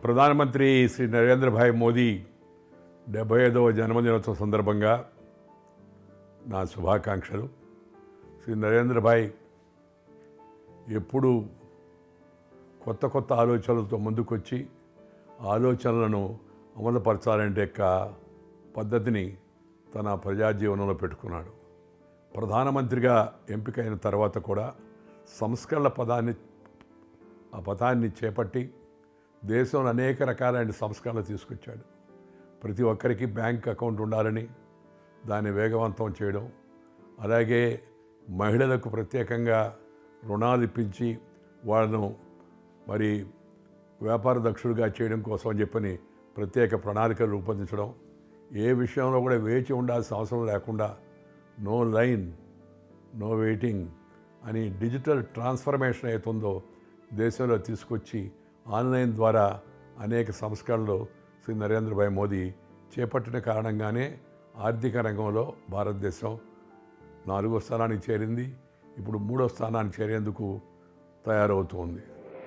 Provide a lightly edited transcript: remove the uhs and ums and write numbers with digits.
ప్రధానమంత్రి శ్రీ నరేంద్ర భాయ్ మోదీ 75వ జన్మదినోత్సవం సందర్భంగా నా శుభాకాంక్షలు. శ్రీ నరేంద్ర భాయ్ ఎప్పుడు కొత్త కొత్త ఆలోచనలతో ముందుకొచ్చి ఆలోచనలను అమలుపరచాలంటే పద్ధతిని తన ప్రజాజీవనంలో పెట్టుకున్నాడు. ప్రధానమంత్రిగా ఎంపికైన తర్వాత కూడా సంస్కరణల పదాన్ని చేపట్టి దేశంలో అనేక రకాలైన సంస్కరణలు తీసుకొచ్చాడు. ప్రతి ఒక్కరికి బ్యాంక్ అకౌంట్ ఉండాలని దాన్ని వేగవంతం చేయడం, అలాగే మహిళలకు ప్రత్యేకంగా రుణాలు ఇప్పించి వాళ్ళను మరి వ్యాపార దక్షులుగా చేయడం కోసం అని చెప్పని ప్రత్యేక ప్రణాళికలు రూపొందించడం, ఏ విషయంలో కూడా వేచి ఉండాల్సిన అవసరం లేకుండా నో లైన్ నో వెయిటింగ్ అని డిజిటల్ ట్రాన్స్ఫర్మేషన్ అవుతుందో దేశంలో తీసుకొచ్చి ఆన్లైన్ ద్వారా అనేక సంస్కరణలు శ్రీ నరేంద్ర భాయ్ మోదీ చేపట్టిన కారణంగానే ఆర్థిక రంగంలో భారతదేశం 4వ స్థానానికి చేరింది. ఇప్పుడు 3వ స్థానానికి చేరేందుకు తయారవుతోంది.